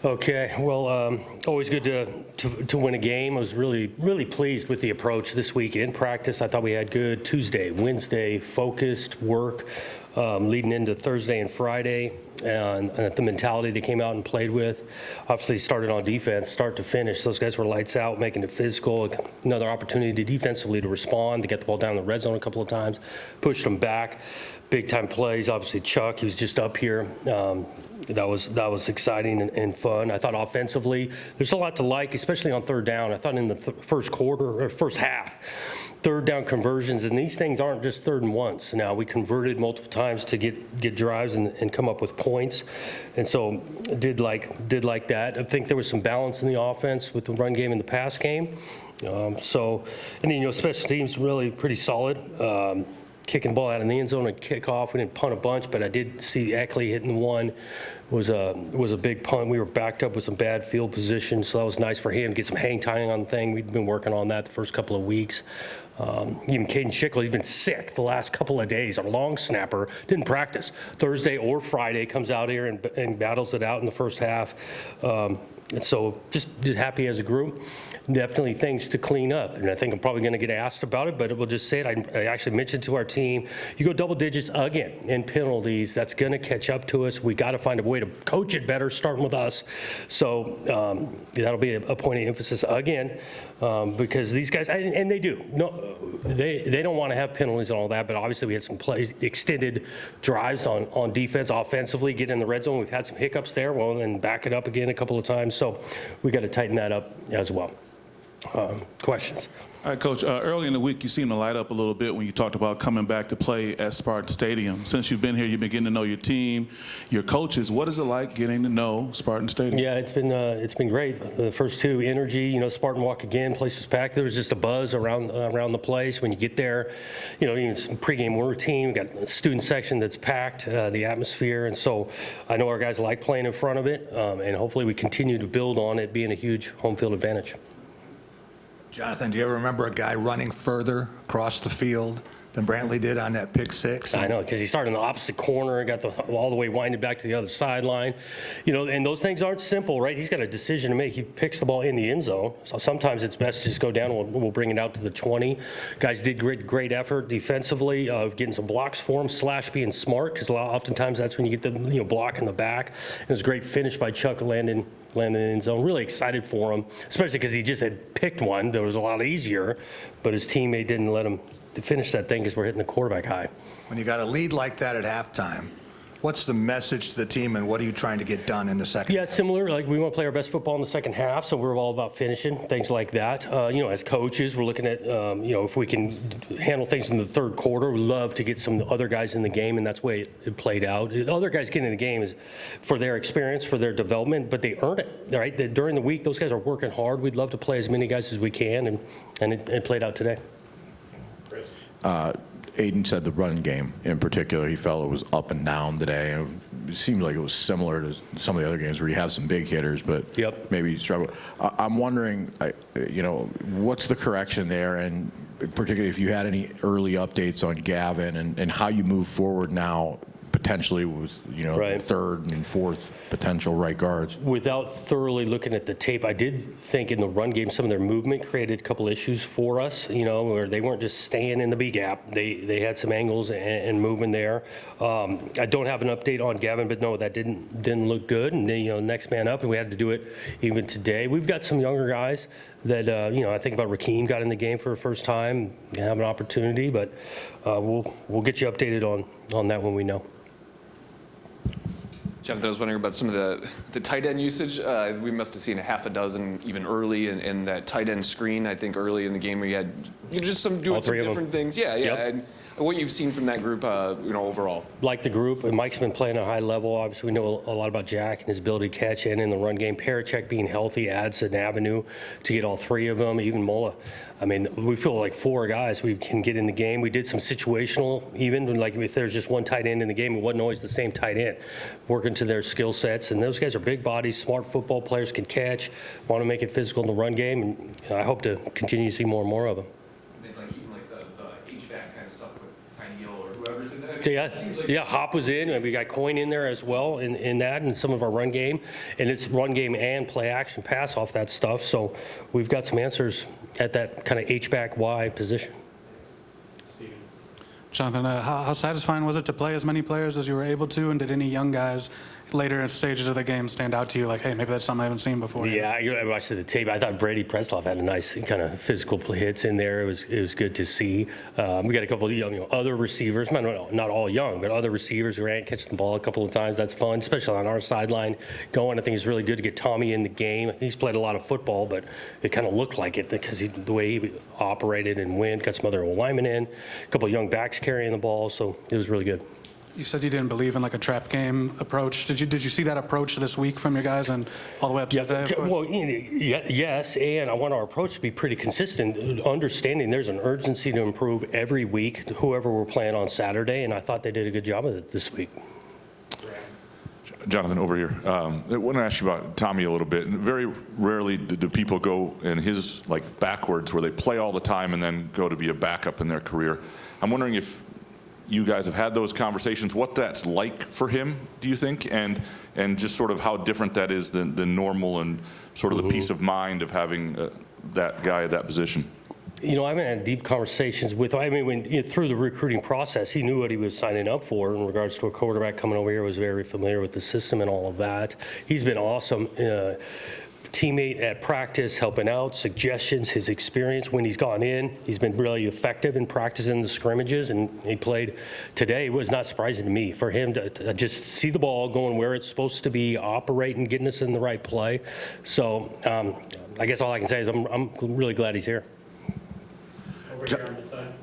Okay, well, always good to win a game. I was really pleased with the approach this week in practice. I thought we had good Tuesday, Wednesday, focused work leading into Thursday and Friday, and the mentality they came out and played with. Obviously started on defense, start to finish. Those guys were lights out, making it physical. Another opportunity defensively to respond, to get the ball down in the red zone a couple of times, pushed them back. Big time plays. Obviously, Chuck, he was just up here. That was exciting and fun. I thought offensively, there's a lot to like, especially on third down. I thought in the first quarter or first half, third down conversions, and these things aren't just third and ones. Now we converted multiple times to get drives and come up with points, and so did like that. I think there was some balance in the offense with the run game and the pass game. And then special teams really pretty solid. Kicking the ball out in the end zone and kickoff. We didn't punt a bunch, but I did see Eckley hitting one. Was a big punt. We were backed up with some bad field position, so that was nice for him to get some hang time on the thing. We've been working on that the first couple of weeks. Even Caden Schickel, he's been sick the last couple of days. Our long snapper didn't practice Thursday or Friday. Comes out here and battles it out in the first half. And so just happy as a group. Definitely things to clean up. And I think I'm probably going to get asked about it, but we'll just say it. I actually mentioned to our team, you go double digits again in penalties, that's going to catch up to us. We got to find a way to coach it better, starting with us. So that'll be a point of emphasis again, because these guys, and they do. No, they don't want to have penalties and all that, but obviously we had some plays, extended drives on defense, offensively, get in the red zone. We've had some hiccups there, well, and back it up again a couple of times. So we got to tighten that up as well. Questions? All right, Coach, early in the week you seemed to light up a little bit when you talked about coming back to play at Spartan Stadium. Since you've been here, you've been getting to know your team, your coaches. What is it like getting to know Spartan Stadium? Yeah, it's been great. The first two, energy, Spartan walk again, place was packed. There was just a buzz around the place when you get there. Even some pregame routine. We got a student section that's packed, the atmosphere, and so I know our guys like playing in front of it, and hopefully we continue to build on it being a huge home field advantage. Jonathan, do you ever remember a guy running further across the field than Brantley did on that pick six? I know, because he started in the opposite corner and got all the way winded back to the other sideline. And those things aren't simple, right? He's got a decision to make. He picks the ball in the end zone. So sometimes it's best to just go down and we'll bring it out to the 20. Guys did great effort defensively of getting some blocks for him, / being smart, because oftentimes that's when you get the block in the back. It was a great finish by Chuck landing in the end zone. Really excited for him, especially because he just had picked one that was a lot easier, but his teammate didn't let him to finish that thing because we're hitting the quarterback high. When you got a lead like that at halftime, what's the message to the team, and what are you trying to get done in the second half? Similar. Like, we want to play our best football in the second half, so we're all about finishing, things like that. As coaches, we're looking at, if we can handle things in the third quarter, we love to get some other guys in the game, and that's the way it played out. The other guys getting in the game is for their experience, for their development, but they earn it, right? During the week, those guys are working hard. We'd love to play as many guys as we can, and it played out today. Aiden said the running game in particular, he felt it was up and down today. And it seemed like it was similar to some of the other games where you have some big hitters, but maybe you struggle. I'm wondering, what's the correction there, and particularly if you had any early updates on Gavin and how you move forward now, potentially with third and fourth potential right guards. Without thoroughly looking at the tape, I did think in the run game some of their movement created a couple issues for us, where they weren't just staying in the B gap. They had some angles and movement there. I don't have an update on Gavin, but no, that didn't look good. And next man up, and we had to do it even today. We've got some younger guys that I think about Rakeem got in the game for the first time, have an opportunity, but we'll get you updated on that when we know. Jonathan, I was wondering about some of the tight end usage. We must have seen a half a dozen even early in that tight end screen, I think early in the game where you had just doing some different things. Yeah. And what you've seen from that group, overall. Like the group, and Mike's been playing at a high level. Obviously, we know a lot about Jack and his ability to catch in the run game. Parachek being healthy adds an avenue to get all three of them, even Mola. I mean, we feel like four guys we can get in the game. We did some situational, even like if there's just one tight end in the game, it wasn't always the same tight end, working to their skill sets. And those guys are big bodies, smart football players, can catch, want to make it physical in the run game, and I hope to continue to see more and more of them. Even like the HVAC kind of stuff with Tiny Hill or whoever's in there. Yeah, Hop was in, and we got Coyne in there as well in that, and some of our run game, and it's run game and play action pass off that stuff. So we've got some answers at that kind of H-back Y position. Jonathan, how satisfying was it to play as many players as you were able to, and did any young guys later in stages of the game stand out to you, like, hey, maybe that's something I haven't seen before? Yeah, I watched the tape. I thought Brady Pretzloff had a nice kind of physical hits in there. It was good to see. We got a couple of young, other receivers, not all young, but other receivers who ran catching the ball a couple of times. That's fun, especially on our sideline going. I think it's really good to get Tommy in the game. He's played a lot of football, but it kind of looked like it because the way he operated and went, got some other linemen in, a couple of young backs carrying the ball, so it was really good. You said you didn't believe in like a trap game approach. Did you see that approach this week from your guys and all the way up to today, of course? Well, yes, and I want our approach to be pretty consistent, understanding there's an urgency to improve every week, whoever we're playing on Saturday, and I thought they did a good job of it this week. Jonathan, over here. I want to ask you about Tommy a little bit. Very rarely do people go in his backwards, where they play all the time and then go to be a backup in their career. I'm wondering if you guys have had those conversations, what that's like for him, do you think, and just sort of how different that is than normal, and sort of the peace of mind of having that guy at that position? I haven't had deep conversations with him. I mean, through the recruiting process, he knew what he was signing up for in regards to a quarterback coming over here, was very familiar with the system and all of that. He's been awesome. Teammate at practice, helping out, suggestions, his experience when he's gone in. He's been really effective in practicing the scrimmages, and he played today. It was not surprising to me for him to just see the ball going where it's supposed to be, operating, getting us in the right play. So I guess all I can say is I'm really glad he's here. Over here on this side.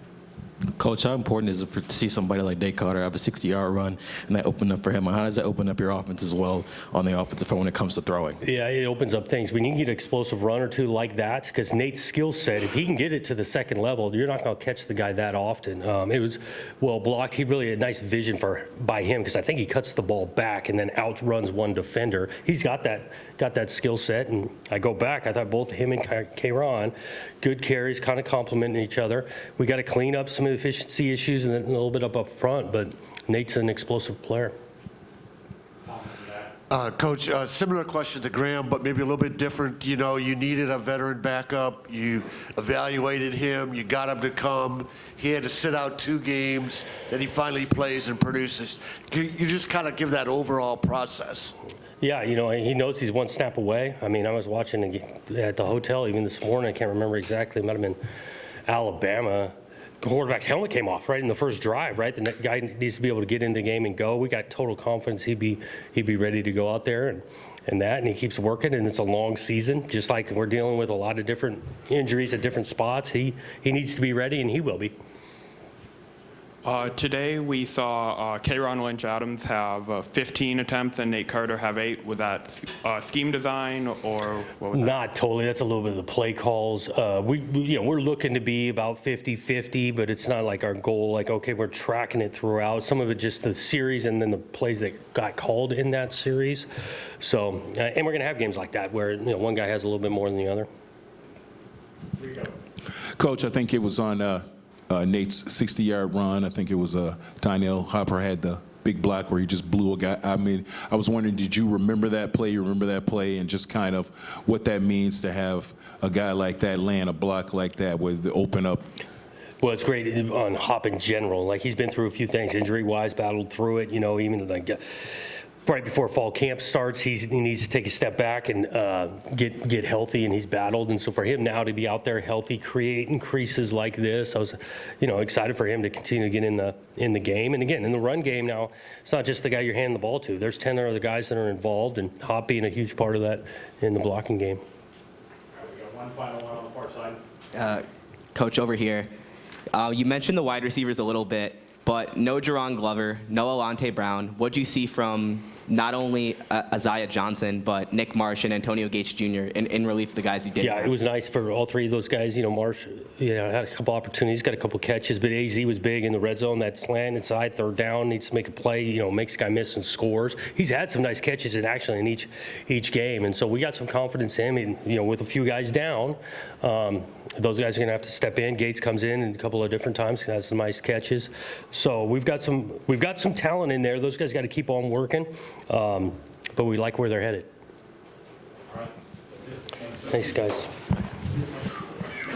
Coach, how important is it to see somebody like Day Carter have a 60-yard run and that open up for him? How does that open up your offense as well on the offensive front when it comes to throwing? Yeah, it opens up things. When you can get an explosive run or two like that, because Nate's skill set, if he can get it to the second level, you're not going to catch the guy that often. It was well blocked. He really had a nice vision by him, because I think he cuts the ball back and then outruns one defender. He's got that skill set, and I go back. I thought both him and Kayron, good carries, kind of complementing each other. We got to clean up some of the efficiency issues and then a little bit up front, but Nate's an explosive player. Coach, similar question to Graham, but maybe a little bit different. You needed a veteran backup. You evaluated him. You got him to come. He had to sit out 2 games. Then he finally plays and produces. Can you just kind of give that overall process? Yeah, he knows he's one snap away. I mean, I was watching at the hotel even this morning. I can't remember exactly. It might have been Alabama. Quarterback's helmet came off right in the first drive, right? The guy needs to be able to get in the game and go. We got total confidence he'd be ready to go out there and he keeps working, and it's a long season, just like we're dealing with a lot of different injuries at different spots. He needs to be ready, and he will be. Today we saw Kayron Lynch-Adams have 15 attempts and Nate Carter have 8. Was that scheme design, or what was that? Not totally. That's a little bit of the play calls. We're looking to be about 50-50, but it's not like our goal. Like, okay, we're tracking it throughout. Some of it just the series and then the plays that got called in that series. So, and we're going to have games like that where one guy has a little bit more than the other. Here you go. Coach, I think it was on Nate's 60-yard run. I think it was Daniel Hopper had the big block where he just blew a guy. I mean, I was wondering, did you remember that play? You remember that play, and just kind of what that means to have a guy like that land a block like that with the open up? Well, it's great on Hop in general. Like, he's been through a few things injury-wise, battled through it. Even like right before fall camp starts, he needs to take a step back and get healthy, and he's battled. And so for him now to be out there healthy, create increases like this, I was, excited for him to continue to get in the game. And again, in the run game now, it's not just the guy you're handing the ball to. There's 10 other guys that are involved, and Hop being a huge part of that in the blocking game. All right, we got one final one on the far side. Coach, over here, you mentioned the wide receivers a little bit, but no Jerron Glover, no Alante Brown. What do you see from not only Isaiah Johnson, but Nick Marsh and Antonio Gates Jr. in relief of the guys who did. Yeah, it was nice for all three of those guys. Marsh, had a couple opportunities, got a couple catches, but AZ was big in the red zone. That slant inside, third down, needs to make a play. Makes the guy miss and scores. He's had some nice catches in each game, and so we got some confidence in him. And, with a few guys down, those guys are going to have to step in. Gates comes in a couple of different times, has some nice catches. So we've got some talent in there. Those guys got to keep on working, but we like where they're headed. Thanks, guys.